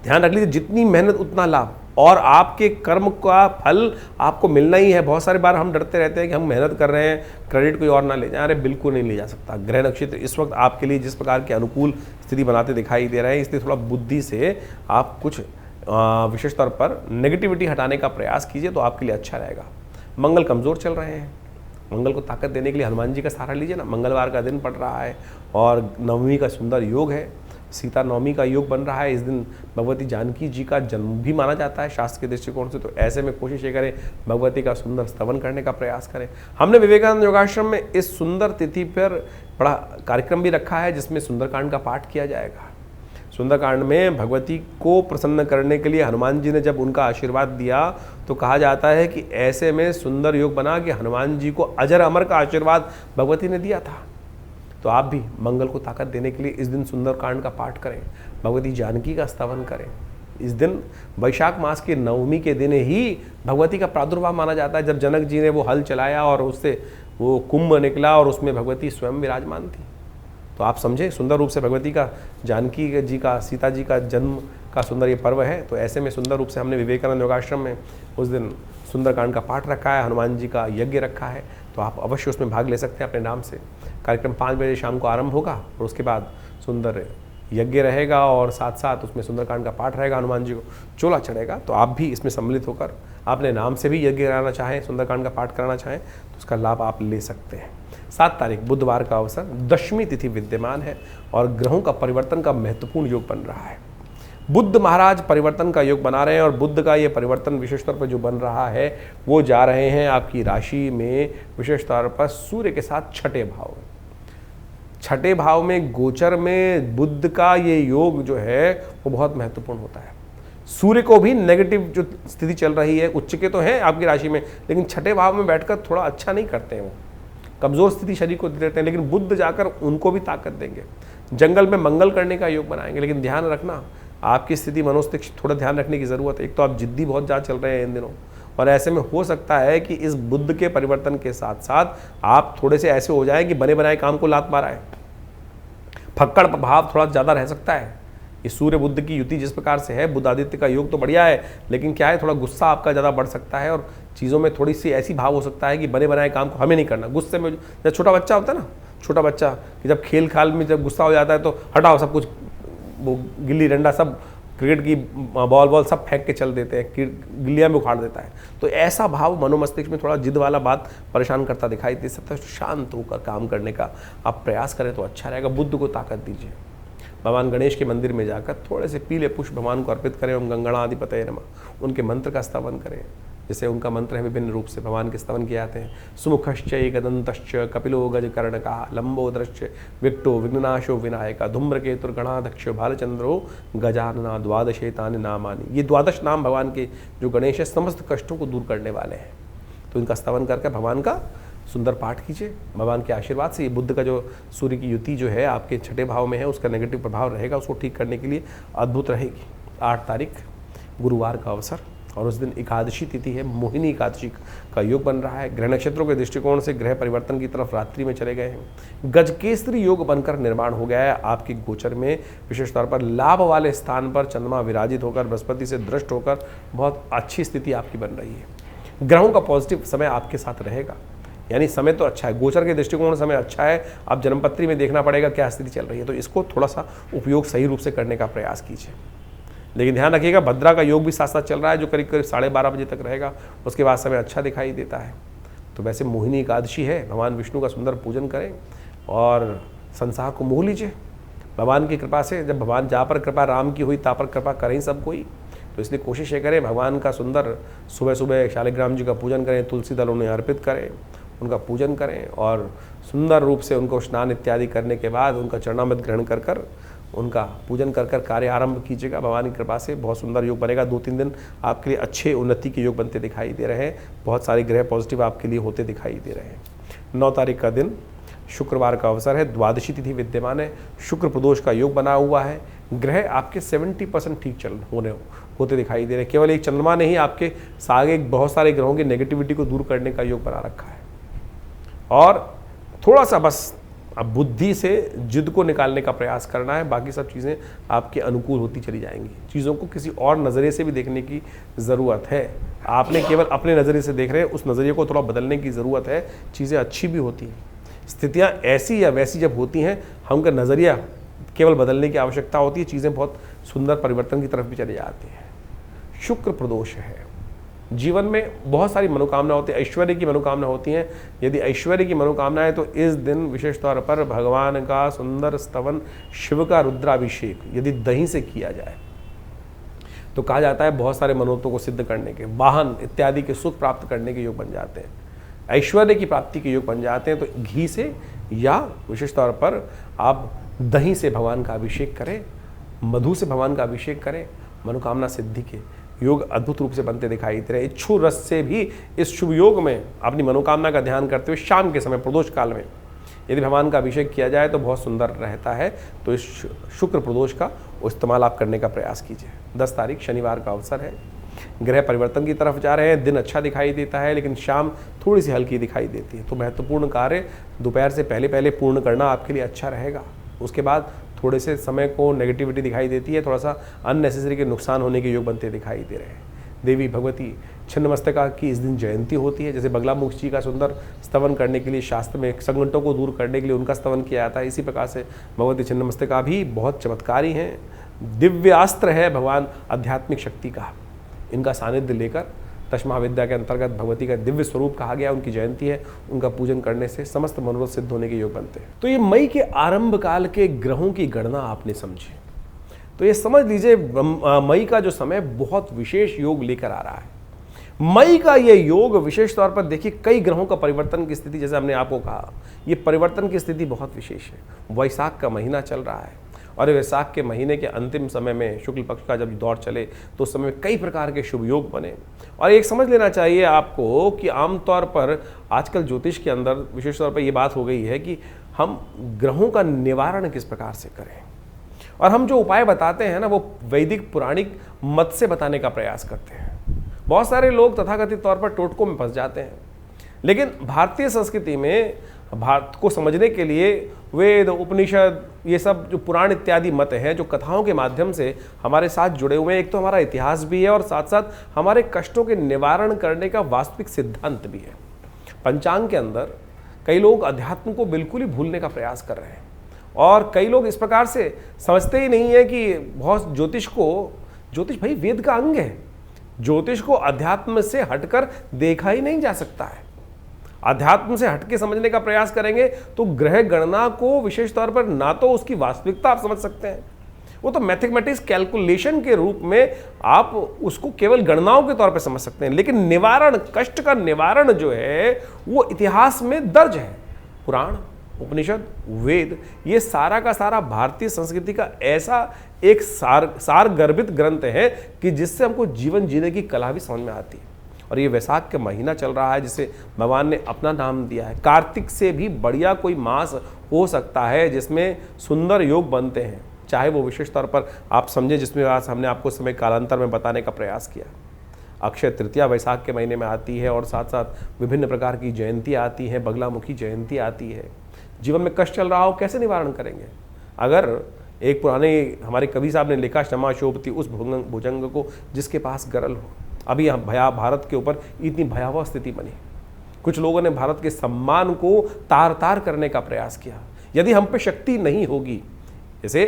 ध्यान रख लीजिए, जितनी मेहनत उतना लाभ, और आपके कर्म का फल आपको मिलना ही है। बहुत सारी बार हम डरते रहते हैं कि हम मेहनत कर रहे हैं, क्रेडिट कोई और ना ले जाए। अरे बिल्कुल नहीं ले जा सकता। ग्रह नक्षत्र इस वक्त आपके लिए जिस प्रकार के अनुकूल स्थिति बनाते दिखाई दे रहे हैं, इसलिए थोड़ा बुद्धि से आप कुछ विशेष तौर पर नेगेटिविटी हटाने का प्रयास कीजिए तो आपके लिए अच्छा रहेगा। मंगल कमज़ोर चल रहे हैं, मंगल को ताकत देने के लिए हनुमान जी का सहारा लीजिए ना। मंगलवार का दिन पड़ रहा है और नवमी का सुंदर योग है, सीता नवमी का योग बन रहा है। इस दिन भगवती जानकी जी का जन्म भी माना जाता है शास्त्र के दृष्टिकोण से। तो ऐसे में कोशिश ये करें भगवती का सुंदर स्तवन करने का प्रयास करें। हमने विवेकानंद योगाश्रम में इस सुंदर तिथि पर बड़ा कार्यक्रम भी रखा है जिसमें सुंदरकांड का पाठ किया जाएगा। सुंदरकांड में भगवती को प्रसन्न करने के लिए हनुमान जी ने जब उनका आशीर्वाद दिया तो कहा जाता है कि ऐसे में सुंदर योग बना कि हनुमान जी को अजर अमर का आशीर्वाद भगवती ने दिया था। तो आप भी मंगल को ताकत देने के लिए इस दिन सुंदरकांड का पाठ करें, भगवती जानकी का स्तवन करें। इस दिन वैशाख मास के नवमी के दिन ही भगवती का प्रादुर्भाव माना जाता है, जब जनक जी ने वो हल चलाया और उससे वो कुंभ निकला और उसमें भगवती स्वयं विराजमान थी। तो आप समझे सुंदर रूप से भगवती का, जानकी जी का, सीता जी का जन्म का सुंदर ये पर्व है। तो ऐसे में सुंदर रूप से हमने विवेकानंद योगाश्रम में उस दिन सुंदरकांड का पाठ रखा है, हनुमान जी का यज्ञ रखा है। तो आप अवश्य उसमें भाग ले सकते हैं अपने नाम से। कार्यक्रम 5 बजे शाम को आरंभ होगा और उसके बाद सुंदर यज्ञ रहेगा और साथ साथ उसमें सुंदरकांड का पाठ रहेगा, हनुमान जी को चोला चढ़ेगा। तो आप भी इसमें सम्मिलित होकर अपने नाम से भी यज्ञ कराना चाहें, सुंदरकांड का पाठ कराना चाहें तो उसका लाभ आप ले सकते हैं। 7 तारीख बुधवार का अवसर, दशमी तिथि विद्यमान है और ग्रहों का परिवर्तन का महत्वपूर्ण योग बन रहा है। बुद्ध महाराज परिवर्तन का योग बना रहे हैं और बुद्ध का ये परिवर्तन विशेष तौर पर जो बन रहा है वो जा रहे हैं आपकी राशि में विशेष तौर पर सूर्य के साथ छठे भाव में। छठे भाव में गोचर में बुद्ध का ये योग जो है वो बहुत महत्वपूर्ण होता है। सूर्य को भी नेगेटिव जो स्थिति चल रही है, उच्च के तो हैं आपकी राशि में, लेकिन छठे भाव में बैठकर थोड़ा अच्छा नहीं करते हैं, वो कमजोर स्थिति शरीर को देते हैं। लेकिन बुद्ध जाकर उनको भी ताकत देंगे, जंगल में मंगल करने का योग बनाएंगे। लेकिन ध्यान रखना आपकी स्थिति मनोस्थिति थोड़ा ध्यान रखने की ज़रूरत है। एक तो आप जिद्दी बहुत ज़्यादा चल रहे हैं इन दिनों, और ऐसे में हो सकता है कि इस बुध के परिवर्तन के साथ साथ आप थोड़े से ऐसे हो जाए कि बने बनाए काम को लात मारा है। फक्कड़ प्रभाव थोड़ा ज़्यादा रह सकता है। ये सूर्य बुध की युति जिस प्रकार से है, बुध आदित्य का योग तो बढ़िया है, लेकिन क्या है, थोड़ा गुस्सा आपका ज़्यादा बढ़ सकता है और चीज़ों में थोड़ी सी ऐसी भाव हो सकता है कि बने बनाए काम को हमें नहीं करना। गुस्से में जब छोटा बच्चा होता है ना, छोटा बच्चा कि जब खेल खाल में जब गुस्सा हो जाता है तो हटाओ सब कुछ, वो गिल्ली डंडा सब, क्रिकेट की बॉल सब फेंक के चल देते हैं, गिल्लियाँ में उखाड़ देता है। तो ऐसा भाव मनोमस्तिष्क में थोड़ा जिद वाला बात परेशान करता दिखाई दे सकता है। तो शांत होकर काम करने का आप प्रयास करें तो अच्छा रहेगा। बुद्ध को ताकत दीजिए। भगवान गणेश के मंदिर में जाकर थोड़े से पीले पुष्प भगवान को अर्पित करें। ओम गंगणाधिपतये नमः, उनके मंत्र का स्तवन करें। जैसे उनका मंत्र है, विभिन्न रूप से भगवान के स्तवन किए जाते हैं। सुमुखश्च एकदंतश्च कपिलो गजकर्णकः लंबोदरश्च विक्टो विघ्ननाशो विनायका धूम्रकेतुर्गणाध्यक्षो भालचंद्रो गजानना द्वादशेतानि नामानि। ये द्वादश नाम भगवान के जो गणेश है समस्त कष्टों को दूर करने वाले हैं। तो इनका स्तवन करके भगवान का सुंदर पाठ कीजिए। भगवान के आशीर्वाद से ये बुद्ध का जो सूर्य की युति जो है आपके छठे भाव में है, उसका नेगेटिव प्रभाव रहेगा, उसको ठीक करने के लिए अद्भुत रहेगी। 8 तारीख गुरुवार का अवसर, और उस दिन एकादशी तिथि है, मोहिनी एकादशी का योग बन रहा है। ग्रह नक्षत्रों के दृष्टिकोण से ग्रह परिवर्तन की तरफ रात्रि में चले गए हैं। गजकेसरी योग बनकर निर्माण हो गया है आपके गोचर में। विशेष तौर पर लाभ वाले स्थान पर चंद्रमा विराजित होकर बृहस्पति से दृष्ट होकर बहुत अच्छी स्थिति आपकी बन रही है। ग्रहों का पॉजिटिव समय आपके साथ रहेगा, यानी समय तो अच्छा है, गोचर के दृष्टिकोण से समय अच्छा है। आप जन्मपत्री में देखना पड़ेगा क्या स्थिति चल रही है, तो इसको थोड़ा सा उपयोग सही रूप से करने का प्रयास कीजिए। लेकिन ध्यान रखिएगा, भद्रा का योग भी साथ साथ चल रहा है जो करीब करीब 12:30 बजे तक रहेगा। उसके बाद समय अच्छा दिखाई देता है। तो वैसे मोहिनी एकादशी है, भगवान विष्णु का सुंदर पूजन करें और संसार को मोह लीजिए भगवान की कृपा से। जब भगवान जहाँ पर कृपा राम की हुई, ता पर कृपा करें सब कोई। तो इसलिए कोशिश ये करें, भगवान का सुंदर सुबह सुबह शालिग्राम जी का पूजन करें, तुलसी दल उन्हें अर्पित करें, उनका पूजन करें और सुंदर रूप से उनको स्नान इत्यादि करने के बाद उनका चरणामृत ग्रहण कर कर उनका पूजन कर कर कार्य आरंभ कीजिएगा। भगवान की कृपा से बहुत सुंदर योग बनेगा। 2-3 दिन आपके लिए अच्छे उन्नति के योग बनते दिखाई दे रहे हैं। बहुत सारे ग्रह पॉजिटिव आपके लिए होते दिखाई दे रहे हैं। 9 तारीख का दिन शुक्रवार का अवसर है, द्वादशी तिथि विद्यमान है, शुक्र प्रदोष का योग बना हुआ है। ग्रह आपके 70% ठीक होते दिखाई दे रहे हैं। केवल एक चंद्रमा ने ही आपके आगे बहुत सारे ग्रहों की नेगेटिविटी को दूर करने का योग बना रखा है। और थोड़ा सा बस अब बुद्धि से जिद को निकालने का प्रयास करना है, बाकी सब चीज़ें आपके अनुकूल होती चली जाएंगी। चीज़ों को किसी और नज़रिए से भी देखने की ज़रूरत है। आपने केवल अपने नज़रिए से देख रहे हैं, उस नज़रिए को थोड़ा बदलने की ज़रूरत है। चीज़ें अच्छी भी होती हैं, स्थितियाँ ऐसी या वैसी जब होती हैं, हमका नज़रिया केवल बदलने की आवश्यकता होती है, चीज़ें बहुत सुंदर परिवर्तन की तरफ भी चली जाती हैं। शुक्र प्रदोष है, जीवन में बहुत सारी मनोकामना होती है, ऐश्वर्य की मनोकामना होती हैं। यदि ऐश्वर्य की मनोकामना है तो इस दिन विशेष तौर पर भगवान का सुंदर स्तवन, शिव का रुद्राभिषेक यदि दही से किया जाए तो कहा जाता है बहुत सारे मनोरथों को सिद्ध करने के, वाहन इत्यादि के सुख प्राप्त करने के योग बन जाते हैं, ऐश्वर्य की प्राप्ति के योग बन जाते हैं। तो घी से या विशेष तौर पर आप दही से भगवान का अभिषेक करें, मधु से भगवान का अभिषेक करें, मनोकामना सिद्धि के योग अद्भुत रूप से बनते दिखाई दे रहे हैं। इच्छु रस से भी इस शुभ योग में अपनी मनोकामना का ध्यान करते हुए शाम के समय प्रदोष काल में यदि भगवान का अभिषेक किया जाए तो बहुत सुंदर रहता है। तो इस शुक्र प्रदोष का इस्तेमाल आप करने का प्रयास कीजिए। 10 तारीख शनिवार का अवसर है, ग्रह परिवर्तन की तरफ जा रहे हैं। दिन अच्छा दिखाई देता है लेकिन शाम थोड़ी सी हल्की दिखाई देती है। तो महत्वपूर्ण कार्य दोपहर से पहले पूर्ण करना आपके लिए अच्छा रहेगा। उसके बाद थोड़े से समय को नेगेटिविटी दिखाई देती है, थोड़ा सा अननेसेसरी के नुकसान होने के योग बनते दिखाई दे रहे हैं। देवी भगवती छिन्नमस्तिका की इस दिन जयंती होती है। जैसे बगलामुख जी का सुंदर स्तवन करने के लिए शास्त्र में संकटों को दूर करने के लिए उनका स्तवन किया जाता है, इसी प्रकार से भगवती छिन्नमस्तिका भी बहुत चमत्कारी हैं। दिव्यास्त्र है भगवान आध्यात्मिक शक्ति का। इनका सानिध्य लेकर दशमहाविद्या के अंतर्गत भगवती का दिव्य स्वरूप कहा गया, उनकी जयंती है। उनका पूजन करने से समस्त मनोरथ सिद्ध होने के योग बनते हैं। तो ये मई के आरंभ काल के ग्रहों की गणना आपने समझी, तो ये समझ लीजिए मई का जो समय बहुत विशेष योग लेकर आ रहा है। मई का ये योग विशेष तौर पर देखिए, कई ग्रहों का परिवर्तन की स्थिति, जैसे हमने आपको कहा, ये परिवर्तन की स्थिति बहुत विशेष है। वैशाख का महीना चल रहा है और वैशाख के महीने के अंतिम समय में शुक्ल पक्ष का जब दौर चले तो उस समय कई प्रकार के शुभ योग बने। और एक समझ लेना चाहिए आपको कि आमतौर पर आजकल ज्योतिष के अंदर विशेष तौर पर ये बात हो गई है कि हम ग्रहों का निवारण किस प्रकार से करें। और हम जो उपाय बताते हैं ना, वो वैदिक पुराणिक मत से बताने का प्रयास करते हैं। बहुत सारे लोग तथाकथित तौर पर टोटकों में फंस जाते हैं, लेकिन भारतीय संस्कृति में भारत को समझने के लिए वेद, उपनिषद, ये सब जो पुराण इत्यादि मत हैं, जो कथाओं के माध्यम से हमारे साथ जुड़े हुए हैं, एक तो हमारा इतिहास भी है और साथ साथ हमारे कष्टों के निवारण करने का वास्तविक सिद्धांत भी है। पंचांग के अंदर कई लोग अध्यात्म को बिल्कुल ही भूलने का प्रयास कर रहे हैं और कई लोग इस प्रकार से समझते ही नहीं है कि बहुत ज्योतिष भाई वेद का अंग है। ज्योतिष को अध्यात्म से हटकर देखा ही नहीं जा सकता है। अध्यात्म से हटके समझने का प्रयास करेंगे तो ग्रह गणना को विशेष तौर पर ना तो उसकी वास्तविकता आप समझ सकते हैं, वो तो मैथमेटिक्स कैलकुलेशन के रूप में आप उसको केवल गणनाओं के तौर पर समझ सकते हैं, लेकिन निवारण, कष्ट का निवारण जो है वो इतिहास में दर्ज है। पुराण, उपनिषद, वेद, ये सारा का सारा भारतीय संस्कृति का ऐसा एक सार गर्भित ग्रंथ है कि जिससे हमको जीवन जीने की कला भी समझ में आती है। और ये वैशाख का महीना चल रहा है जिसे भगवान ने अपना नाम दिया है। कार्तिक से भी बढ़िया कोई मास हो सकता है जिसमें सुंदर योग बनते हैं, चाहे वो विशेष तौर पर आप समझें, जिसमें आज हमने आपको समय कालांतर में बताने का प्रयास किया। अक्षय तृतीया वैशाख के महीने में आती है और साथ साथ विभिन्न प्रकार की जयंतियाँ आती हैं, बगलामुखी जयंती आती है। जीवन में कष्ट चल रहा हो, कैसे निवारण करेंगे? अगर एक पुराने हमारे कवि साहब ने लिखा, क्षमा शोभती उस भुजंग को जिसके पास गरल हो। अभी भारत के ऊपर इतनी भयावह स्थिति बनी, कुछ लोगों ने भारत के सम्मान को तार तार करने का प्रयास किया। यदि हम पे शक्ति नहीं होगी जैसे,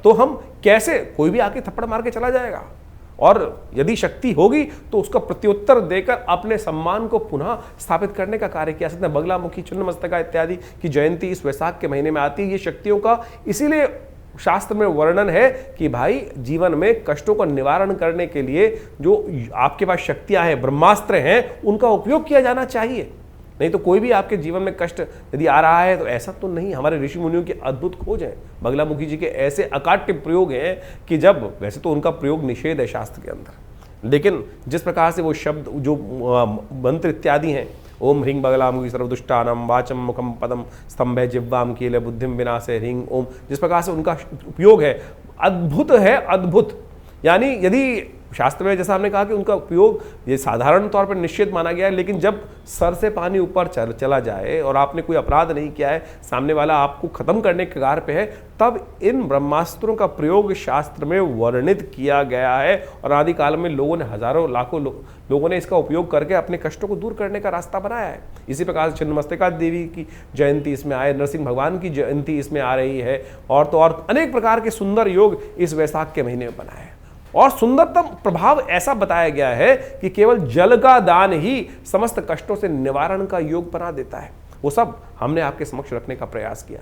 तो हम कैसे, कोई भी आके थप्पड़ मार के चला जाएगा, और यदि शक्ति होगी तो उसका प्रत्युत्तर देकर अपने सम्मान को पुनः स्थापित करने का कार्य किया सकते हैं। बगलामुखी, छिन्नमस्तका इत्यादि की जयंती इस वैशाख के महीने में आती है। ये शक्तियों का इसीलिए शास्त्र में वर्णन है कि भाई जीवन में कष्टों का निवारण करने के लिए जो आपके पास शक्तियां हैं, ब्रह्मास्त्र हैं, उनका उपयोग किया जाना चाहिए। नहीं तो कोई भी आपके जीवन में कष्ट यदि आ रहा है तो ऐसा तो नहीं। हमारे ऋषि मुनियों की अद्भुत खोज है, बगलामुखी जी के ऐसे अकाट्य प्रयोग हैं कि जब, वैसे तो उनका प्रयोग निषेध है शास्त्र के अंदर, लेकिन जिस प्रकार से वो शब्द, जो मंत्र इत्यादि हैं, ओम ह्रीं बगलामुखी सर्वदुष्टानां वाचम मुखम पदम स्तंभे जिह्वाम कीले बुद्धिम विनाशे ह्रीं ओम, जिस प्रकार से उनका उपयोग है अद्भुत है, अद्भुत। यानी यदि शास्त्र में जैसा हमने कहा कि उनका उपयोग ये साधारण तौर पर निश्चित माना गया है, लेकिन जब सर से पानी ऊपर चला जाए और आपने कोई अपराध नहीं किया है, सामने वाला आपको खत्म करने के कगार पे है, तब इन ब्रह्मास्त्रों का प्रयोग शास्त्र में वर्णित किया गया है। और आदिकाल में लोगों ने, हजारों लाखों लोगों ने इसका उपयोग करके अपने कष्टों को दूर करने का रास्ता बनाया है। इसी प्रकार से छिन्नमस्तिका देवी की जयंती इसमें आए, नरसिंह भगवान की जयंती इसमें आ रही है, और तो और अनेक प्रकार के सुंदर योग इस वैशाख के महीने में बनाए। और सुंदरतम प्रभाव ऐसा बताया गया है कि केवल जल का दान ही समस्त कष्टों से निवारण का योग बना देता है। वो सब हमने आपके समक्ष रखने का प्रयास किया।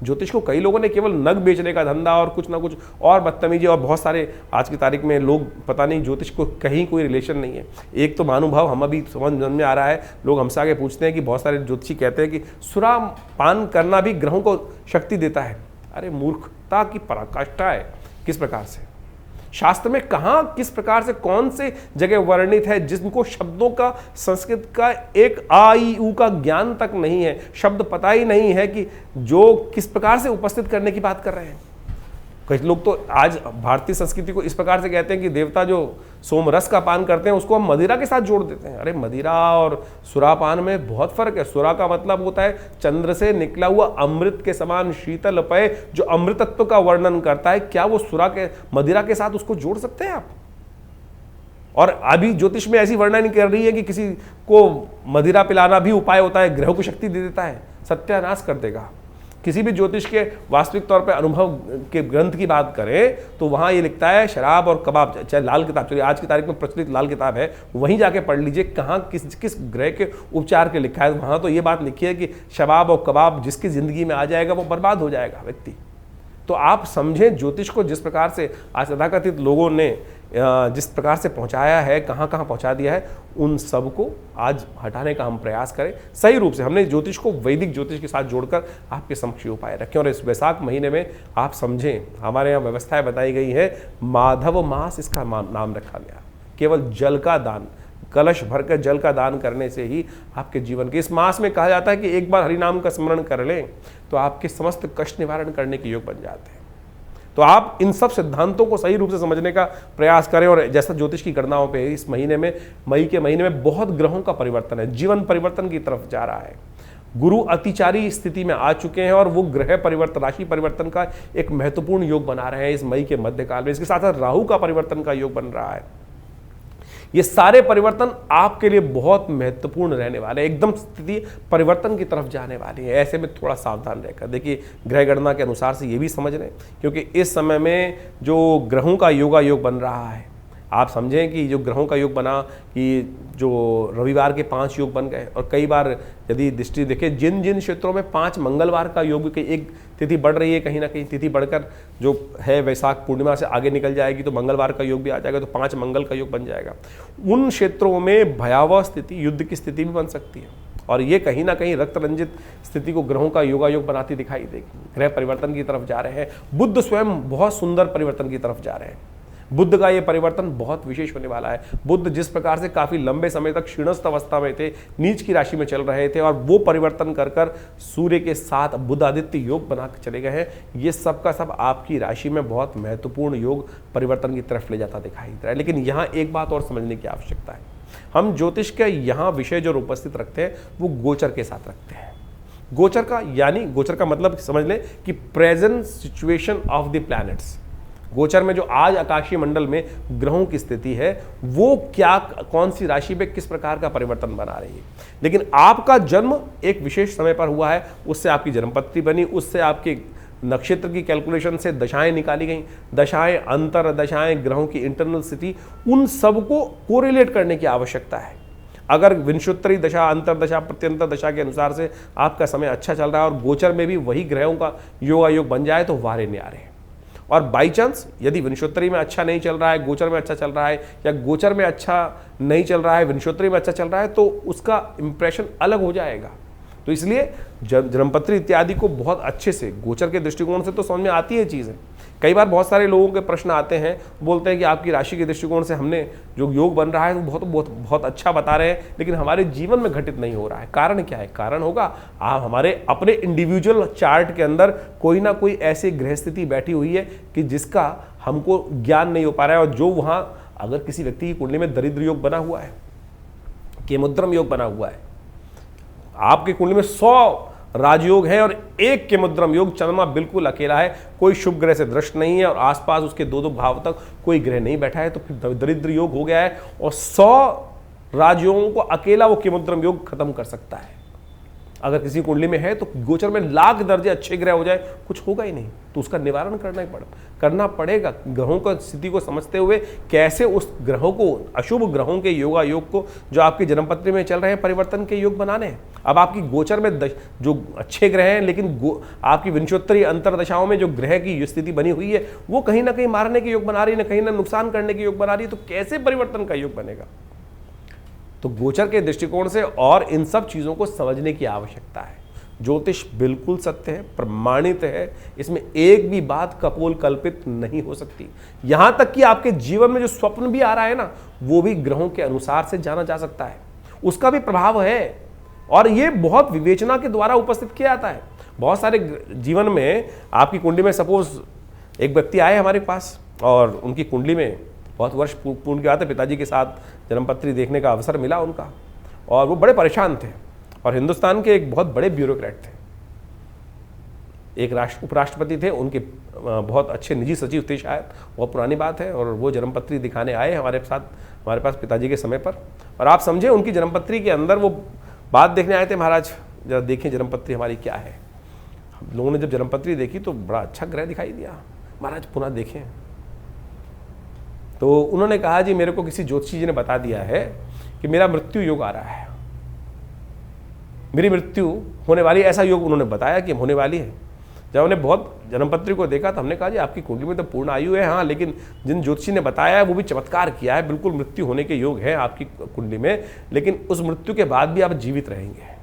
ज्योतिष को कई लोगों ने केवल नग बेचने का धंधा और कुछ ना कुछ और बदतमीजी, और बहुत सारे आज की तारीख में लोग, पता नहीं ज्योतिष को कहीं कोई रिलेशन नहीं है। एक तो महानुभाव हम अभी समझ में आ रहा है, लोग हमसे आगे पूछते हैं कि बहुत सारे ज्योतिषी कहते हैं कि सुरा पान करना भी ग्रहों को शक्ति देता है। अरे मूर्खता की पराकाष्ठा है। किस प्रकार से शास्त्र में कहां, किस प्रकार से, कौन से जगह वर्णित है जिनको शब्दों का, संस्कृत का एक आ ई उ का ज्ञान तक नहीं है, शब्द पता ही नहीं है कि जो किस प्रकार से उपस्थित करने की बात कर रहे हैं। कई लोग तो आज भारतीय संस्कृति को इस प्रकार से कहते हैं कि देवता जो सोमरस का पान करते हैं उसको हम मदिरा के साथ जोड़ देते हैं। अरे मदिरा और सुरापान में बहुत फर्क है। सुरा का मतलब होता है चंद्र से निकला हुआ अमृत के समान शीतल पेय जो अमृतत्व का वर्णन करता है। क्या वो सुरा के, मदिरा के साथ उसको जोड़ सकते हैं आप? और अभी ज्योतिष में ऐसी वर्णन कर रही है कि किसी को मदिरा पिलाना भी उपाय होता है, ग्रहों को शक्ति दे देता है, सत्यानाश कर देगा। किसी भी ज्योतिष के वास्तविक तौर पे अनुभव के ग्रंथ की बात करें तो वहाँ ये लिखता है शराब और कबाब, चाहे लाल किताब, चलिए आज की तारीख में प्रचलित लाल किताब है, वहीं जाके पढ़ लीजिए कहाँ किस ग्रह के उपचार के लिखा है। वहाँ तो ये बात लिखी है कि शराब और कबाब जिसकी ज़िंदगी में आ जाएगा वो बर्बाद हो जाएगा व्यक्ति। तो आप समझें ज्योतिष को जिस प्रकार से आज तथाकथित लोगों ने जिस प्रकार से पहुंचाया है, कहाँ कहाँ पहुंचा दिया है, उन सब को आज हटाने का हम प्रयास करें सही रूप से। हमने ज्योतिष को वैदिक ज्योतिष के साथ जोड़कर आपके समक्ष उपाय रखें। और इस वैशाख महीने में आप समझें, हमारे यहाँ व्यवस्थाएं बताई गई है, माधव मास इसका नाम रखा गया। केवल जल का दान, कलश भरकर जल का दान करने से ही आपके जीवन के, इस मास में कहा जाता है कि एक बार हरि नाम का स्मरण कर लें तो आपके समस्त कष्ट निवारण करने के योग बन जाते हैं। तो आप इन सब सिद्धांतों को सही रूप से समझने का प्रयास करें। और जैसा ज्योतिष की गणनाओं पे इस महीने में, मई के महीने में बहुत ग्रहों का परिवर्तन है, जीवन परिवर्तन की तरफ जा रहा है। गुरु अतिचारी स्थिति में आ चुके हैं और वो ग्रह परिवर्तन, राशि परिवर्तन का एक महत्वपूर्ण योग बना रहे हैं इस मई के मध्यकाल में। इसके साथ साथ राहु का परिवर्तन का योग बन रहा है। ये सारे परिवर्तन आपके लिए बहुत महत्वपूर्ण रहने वाले हैं, एकदम स्थिति परिवर्तन की तरफ जाने वाली है। ऐसे में थोड़ा सावधान रहकर देखिए, ग्रह गणना के अनुसार से ये भी समझ लें, क्योंकि इस समय में जो ग्रहों का योग बन रहा है, आप समझें कि जो ग्रहों का योग बना कि जो रविवार के 5 योग बन गए, और कई बार यदि दृष्टि देखें जिन जिन क्षेत्रों में 5 मंगलवार का योग, कि एक तिथि बढ़ रही है, कहीं ना कहीं तिथि बढ़कर जो है वैशाख पूर्णिमा से आगे निकल जाएगी, तो मंगलवार का योग भी आ जाएगा, तो 5 मंगल का योग बन जाएगा। उन क्षेत्रों में भयावह स्थिति, युद्ध की स्थिति भी बन सकती है, और ये कहीं ना कहीं रक्त रंजित स्थिति को ग्रहों का योग बनाती दिखाई देगी। ग्रह परिवर्तन की तरफ जा रहे हैं। बुध स्वयं बहुत सुंदर परिवर्तन की तरफ जा रहे हैं। बुध का ये परिवर्तन बहुत विशेष होने वाला है। बुध जिस प्रकार से काफी लंबे समय तक क्षीणस्थ अवस्था में थे, नीच की राशि में चल रहे थे, और वो परिवर्तन कर कर सूर्य के साथ बुध आदित्य योग बना के चले गए हैं। ये सब का सब आपकी राशि में बहुत महत्वपूर्ण योग परिवर्तन की तरफ ले जाता दिखाई दे रहा है। लेकिन यहाँ एक बात और समझने की आवश्यकता है। हम ज्योतिष के यहाँ विषय जो उपस्थित रखते हैं वो गोचर के साथ रखते हैं। गोचर का यानी, गोचर का मतलब समझ लें कि present situation of the planets. गोचर में जो आज आकाशीय मंडल में ग्रहों की स्थिति है, वो क्या, कौन सी राशि पे किस प्रकार का परिवर्तन बना रही है। लेकिन आपका जन्म एक विशेष समय पर हुआ है, उससे आपकी जन्मपत्री बनी, उससे आपके नक्षत्र की कैलकुलेशन से दशाएं निकाली गई, दशाएं, अंतर दशाएं, ग्रहों की इंटरनल स्थिति, उन सबको कोरिलेट करने की आवश्यकता है। अगर विंशोत्तरी दशा, अंतर दशा, प्रत्यंतर दशा के अनुसार से आपका समय अच्छा चल रहा है और गोचर में भी वही ग्रहों का योग बन जाए, तो वारे न्यारे हैं। और बाई चांस यदि विंशोत्तरी में अच्छा नहीं चल रहा है, गोचर में अच्छा चल रहा है, या गोचर में अच्छा नहीं चल रहा है, विंशोत्तरी में अच्छा चल रहा है, तो उसका इंप्रेशन अलग हो जाएगा। तो इसलिए जन्मपत्री इत्यादि को बहुत अच्छे से गोचर के दृष्टिकोण से तो समझ में आती है चीज़ें। कई बार बहुत सारे लोगों के प्रश्न आते हैं, बोलते हैं कि आपकी राशि के दृष्टिकोण से हमने जो योग बन रहा है वो बहुत बहुत बहुत अच्छा बता रहे हैं, लेकिन हमारे जीवन में घटित नहीं हो रहा है। कारण क्या है? कारण होगा आप हमारे अपने इंडिविजुअल चार्ट के अंदर कोई ना कोई ऐसी ग्रह स्थिति बैठी हुई है कि जिसका हमको ज्ञान नहीं हो पा रहा है। और जो वहाँ अगर किसी व्यक्ति की कुंडली में दरिद्र योग बना हुआ है, केमुद्रम योग बना हुआ है, आपकी कुंडली में 100 राजयोग है और एक के मुद्रम योग, चंद्रमा बिल्कुल अकेला है, कोई शुभ ग्रह से दृष्ट नहीं है और आसपास उसके 2-2 भाव तक कोई ग्रह नहीं बैठा है, तो फिर दरिद्र योग हो गया है। और 100 राजयोगों को अकेला वो केमुद्रम योग खत्म कर सकता है। अगर किसी कुंडली में है तो गोचर में लाख दर्जे अच्छे ग्रह हो जाए, कुछ होगा ही नहीं, तो उसका निवारण करना पड़ेगा। ग्रहों का स्थिति को समझते हुए कैसे उस ग्रहों को, अशुभ ग्रहों के योग को जो आपकी जन्मपत्री में चल रहे हैं, परिवर्तन के योग बनाने हैं। अब आपकी गोचर में जो अच्छे ग्रह हैं, लेकिन आपकी विंशोत्तरी अंतरदशाओं में जो ग्रह की स्थिति बनी हुई है वो कहीं ना कहीं मारने के योग बना रही है, कहीं ना नुकसान करने के योग बना रही है, तो कैसे परिवर्तन का योग बनेगा? तो गोचर के दृष्टिकोण से और इन सब चीजों को समझने की आवश्यकता है। ज्योतिष बिल्कुल सत्य है, प्रमाणित है, इसमें एक भी बात कपोल कल्पित नहीं हो सकती। यहां तक कि आपके जीवन में जो स्वप्न भी आ रहा है ना, वो भी ग्रहों के अनुसार से जाना जा सकता है, उसका भी प्रभाव है। और ये बहुत विवेचना के द्वारा उपस्थित किया जाता है। बहुत सारे जीवन में आपकी कुंडली में सपोज एक व्यक्ति आए हमारे पास और उनकी कुंडली में बहुत वर्ष पूर्ण के आते, पिताजी के साथ जन्मपत्री देखने का अवसर मिला उनका, और वो बड़े परेशान थे और हिंदुस्तान के एक बहुत बड़े ब्यूरोक्रेट थे, एक उपराष्ट्रपति थे, उनके बहुत अच्छे निजी सचिव थे शायद, बहुत पुरानी बात है। और वो जन्मपत्री दिखाने आए हमारे पास पिताजी के समय पर, और आप समझे उनकी जन्मपत्री के अंदर वो बात देखने आए थे, महाराज जरा देखें जन्मपत्री हमारी क्या है। हम लोगों ने जब जन्मपत्री देखी तो बड़ा अच्छा ग्रह दिखाई दिया, महाराज पुनः देखें। तो उन्होंने कहा, जी मेरे को किसी ज्योतिषी जी ने बता दिया है कि मेरा मृत्यु योग आ रहा है, मेरी मृत्यु होने वाली, ऐसा योग उन्होंने बताया कि होने वाली है। जब उन्हें बहुत जन्मपत्री को देखा तो हमने कहा, जी आपकी कुंडली में तो पूर्ण आयु है, हाँ, लेकिन जिन ज्योतिषी ने बताया है वो भी चमत्कार किया है, बिल्कुल मृत्यु होने के योग है आपकी कुंडली में, लेकिन उस मृत्यु के बाद भी आप जीवित रहेंगे।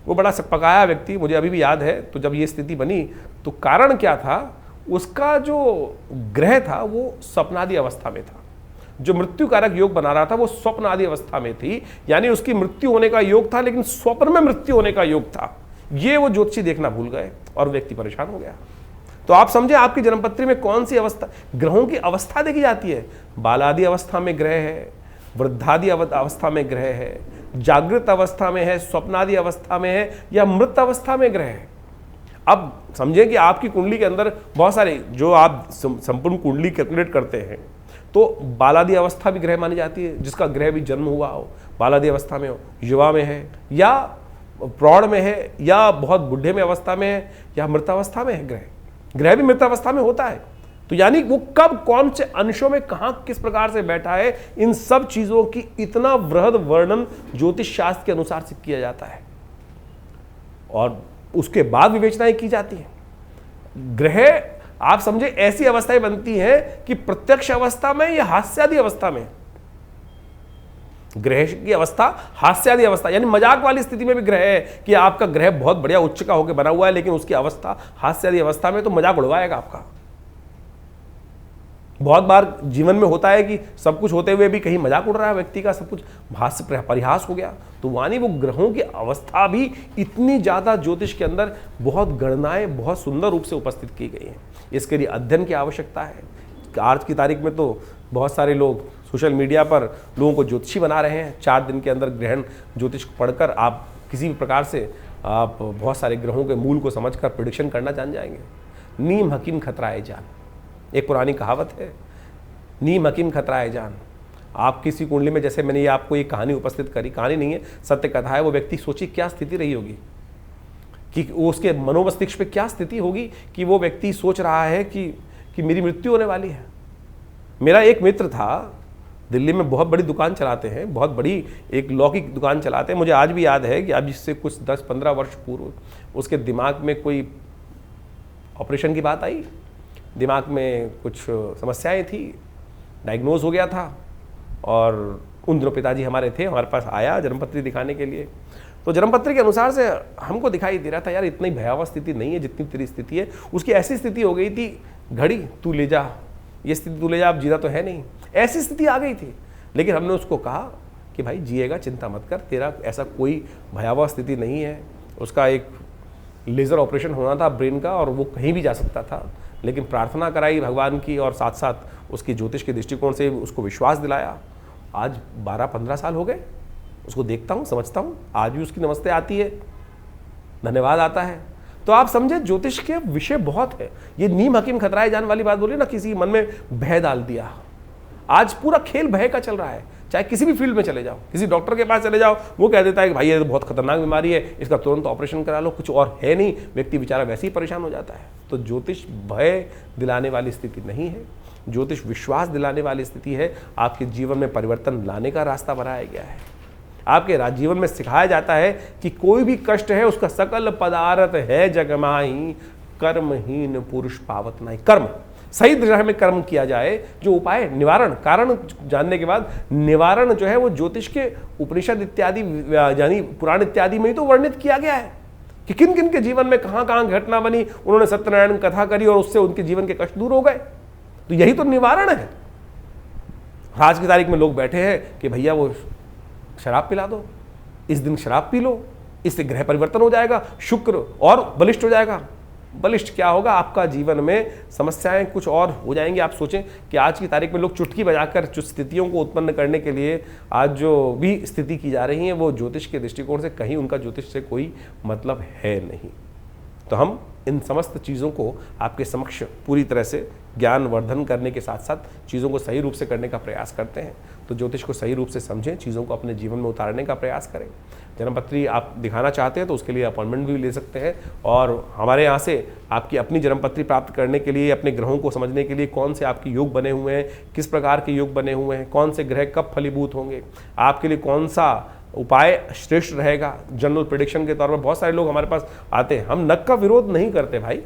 वो बड़ा सकपकाया व्यक्ति, मुझे अभी भी याद है। तो जब ये स्थिति बनी तो कारण क्या था, उसका जो ग्रह था वो स्वप्नादि अवस्था में था, जो मृत्यु कारक योग बना रहा था वो स्वप्न आदि अवस्था में थी, यानी उसकी मृत्यु होने का योग था, लेकिन स्वप्न में मृत्यु होने का योग था। ये वो ज्योतिषी देखना भूल गए और व्यक्ति परेशान हो गया। तो आप समझे आपकी जन्मपत्री में कौन सी अवस्था, ग्रहों की अवस्था देखी जाती है। बालादि अवस्था में ग्रह है, वृद्धादि अवस्था में ग्रह है, जागृत अवस्था में है, स्वप्नादि अवस्था में है, या मृत अवस्था में ग्रह है। अब समझें कि आपकी कुंडली के अंदर बहुत सारे, जो आप संपूर्ण कुंडली कैलकुलेट करते हैं, तो बालादि अवस्था भी ग्रह मानी जाती है, जिसका ग्रह भी जन्म हुआ हो, बालादि अवस्था में हो, युवा में है, या प्रौढ़ में है, या बहुत बुढ़े में अवस्था में है, या मृतावस्था में है। ग्रह भी मृतावस्था में होता है। तो यानी वो कब कौन से अंशों में कहां किस प्रकार से बैठा है, इन सब चीजों की इतना वृहद वर्णन ज्योतिष शास्त्र के अनुसार से किया जाता है, और उसके बाद विवेचनाएं की जाती है। ग्रह आप समझे ऐसी अवस्थाएं बनती हैं कि प्रत्यक्ष अवस्था में या हास्यादि अवस्था में, ग्रह की अवस्था हास्यादि अवस्था, यानी मजाक वाली स्थिति में भी ग्रह है कि आपका ग्रह बहुत बढ़िया उच्च का होकर बना हुआ है, लेकिन उसकी अवस्था हास्यादि अवस्था में, तो मजाक उड़वाएगा आपका। बहुत बार जीवन में होता है कि सब कुछ होते हुए भी कहीं मजाक उड़ रहा है व्यक्ति का, सब कुछ हास्य परिहास हो गया। तो वानी वो ग्रहों की अवस्था भी इतनी ज्यादा ज्योतिष के अंदर बहुत गणनाएं बहुत सुंदर रूप से उपस्थित की गई हैं। इसके लिए अध्ययन की आवश्यकता है। आज की तारीख में तो बहुत सारे लोग सोशल मीडिया पर लोगों को ज्योतिषी बना रहे हैं। 4 दिन के अंदर ग्रहण ज्योतिष पढ़कर आप किसी भी प्रकार से आप बहुत सारे ग्रहों के मूल को समझकर प्रेडिक्शन करना जान जाएंगे। नीम हकीम खतराए जान, एक पुरानी कहावत है, नीम हकीम खतराए जान। आप किसी कुंडली में, जैसे मैंने ये आपको एक कहानी उपस्थित करी, कहानी नहीं है, सत्य कथा है, वो व्यक्ति सोची क्या स्थिति रही होगी, कि उसके मनोमस्तिष्क पे क्या स्थिति होगी कि वो व्यक्ति सोच रहा है कि मेरी मृत्यु होने वाली है। मेरा एक मित्र था, दिल्ली में बहुत बड़ी दुकान चलाते हैं, बहुत बड़ी एक लॉ की दुकान चलाते हैं। मुझे आज भी याद है कि अब इससे कुछ 10-15 वर्ष पूर्व उसके दिमाग में कोई ऑपरेशन की बात आई, दिमाग में कुछ समस्याएं थी, डायग्नोज हो गया था। और उन दिनों पिताजी हमारे थे, हमारे पास आया जन्मपत्री दिखाने के लिए। तो जन्मपत्री के अनुसार से हमको दिखाई दे रहा था, यार इतनी भयावह स्थिति नहीं है जितनी तेरी स्थिति है। उसकी ऐसी स्थिति हो गई थी, घड़ी तू ले जा, ये स्थिति तू ले जा, अब जीना तो है नहीं, ऐसी स्थिति आ गई थी। लेकिन हमने उसको कहा कि भाई जिएगा, चिंता मत कर, तेरा ऐसा कोई भयावह स्थिति नहीं है। उसका एक लेज़र ऑपरेशन होना था ब्रेन का, और वो कहीं भी जा सकता था, लेकिन प्रार्थना कराई भगवान की, और साथ साथ उसकी ज्योतिष के दृष्टिकोण से उसको विश्वास दिलाया। आज 12-15 साल हो गए, उसको देखता हूँ, समझता हूँ, आज भी उसकी नमस्ते आती है, धन्यवाद आता है। तो आप समझे ज्योतिष के विषय बहुत है। ये नीम हकीम खतराए जान वाली बात बोली ना, किसी मन में भय डाल दिया। आज पूरा खेल भय का चल रहा है। चाहे किसी भी फील्ड में चले जाओ, किसी डॉक्टर के पास चले जाओ, वो कह देता है कि भाई ये तो बहुत खतरनाक बीमारी है, इसका तुरंत ऑपरेशन करा लो, कुछ और है नहीं, व्यक्ति बेचारा वैसे ही परेशान हो जाता है। तो ज्योतिष भय दिलाने वाली स्थिति नहीं है, ज्योतिष विश्वास दिलाने वाली स्थिति है। आपके जीवन में परिवर्तन लाने का रास्ता बनाया गया है। आपके जीवन में सिखाया जाता है कि कोई भी कष्ट है उसका सकल पदार्थ है जगमाही, कर्महीन पुरुष पावत नहीं। कर्म सही दिशा में कर्म किया जाए, जो उपाय निवारण, कारण जानने के बाद निवारण जो है वो ज्योतिष के उपनिषद इत्यादि यानी पुराण इत्यादि में ही तो वर्णित किया गया है कि किन किन के जीवन में कहां कहां घटना बनी, उन्होंने सत्यनारायण कथा करी और उससे उनके जीवन के कष्ट दूर हो गए। तो यही तो निवारण है। आज की तारीख में लोग बैठे हैं कि भैया वो शराब पिला दो, इस दिन शराब पी लो, इससे ग्रह परिवर्तन हो जाएगा, शुक्र और बलिष्ठ हो जाएगा। बलिष्ठ क्या होगा, आपका जीवन में समस्याएं कुछ और हो जाएंगी। आप सोचें कि आज की तारीख में लोग चुटकी बजाकर स्थितियों को उत्पन्न करने के लिए आज जो भी स्थिति की जा रही है वो ज्योतिष के दृष्टिकोण से कहीं उनका ज्योतिष से कोई मतलब है नहीं। तो हम इन समस्त चीज़ों को आपके समक्ष पूरी तरह से ज्ञान वर्धन करने के साथ साथ चीज़ों को सही रूप से करने का प्रयास करते हैं। तो ज्योतिष को सही रूप से समझें, चीज़ों को अपने जीवन में उतारने का प्रयास करें। जन्मपत्री आप दिखाना चाहते हैं तो उसके लिए अपॉइंटमेंट भी ले सकते हैं, और हमारे यहाँ से आपकी अपनी जन्मपत्री प्राप्त करने के लिए, अपने ग्रहों को समझने के लिए, कौन से आपके योग बने हुए हैं, किस प्रकार के योग बने हुए हैं, कौन से ग्रह कब फलीभूत होंगे, आपके लिए कौन सा उपाय श्रेष्ठ रहेगा, जनरल प्रेडिक्शन के तौर पर बहुत सारे लोग हमारे पास आते हैं। हम नक का विरोध नहीं करते भाई,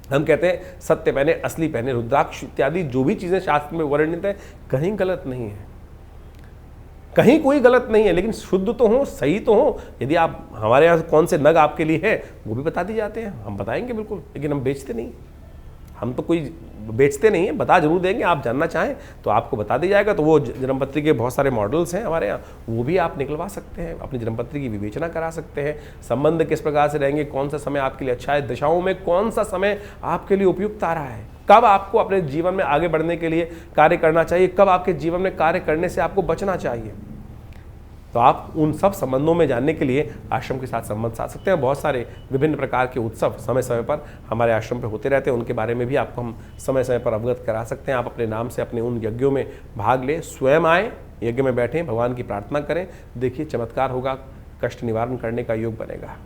हम कहते हैं सत्य पहने, असली पहने, रुद्राक्ष इत्यादि जो भी चीज़ें शास्त्र में वर्णित है कहीं गलत नहीं है, कहीं कोई गलत नहीं है, लेकिन शुद्ध तो हो, सही तो हो। यदि आप हमारे यहाँ कौन से नग आपके लिए है वो भी बता दिए जाते हैं, हम बताएंगे बिल्कुल, लेकिन हम बेचते नहीं। हम तो कोई बेचते नहीं हैं, बता जरूर देंगे। आप जानना चाहें तो आपको बता दिया जाएगा। तो वो जन्मपत्री के बहुत सारे मॉडल्स हैं हमारे यहाँ, वो भी आप निकलवा सकते हैं, अपनी जन्मपत्री की विवेचना करा सकते हैं। संबंध किस प्रकार से रहेंगे, कौन सा समय आपके लिए अच्छा है, दिशाओं में कौन सा समय आपके लिए उपयुक्त आ रहा है, कब आपको अपने जीवन में आगे बढ़ने के लिए कार्य करना चाहिए, कब आपके जीवन में कार्य करने से आपको बचना चाहिए। तो आप उन सब संबंधों में जानने के लिए आश्रम के साथ संबंध साध सकते हैं। बहुत सारे विभिन्न प्रकार के उत्सव समय समय पर हमारे आश्रम पे होते रहते हैं, उनके बारे में भी आपको हम समय समय पर अवगत करा सकते हैं। आप अपने नाम से अपने उन यज्ञों में भाग लें, स्वयं आएँ, यज्ञ में बैठें, भगवान की प्रार्थना करें, देखिए चमत्कार होगा, कष्ट निवारण करने का योग बनेगा।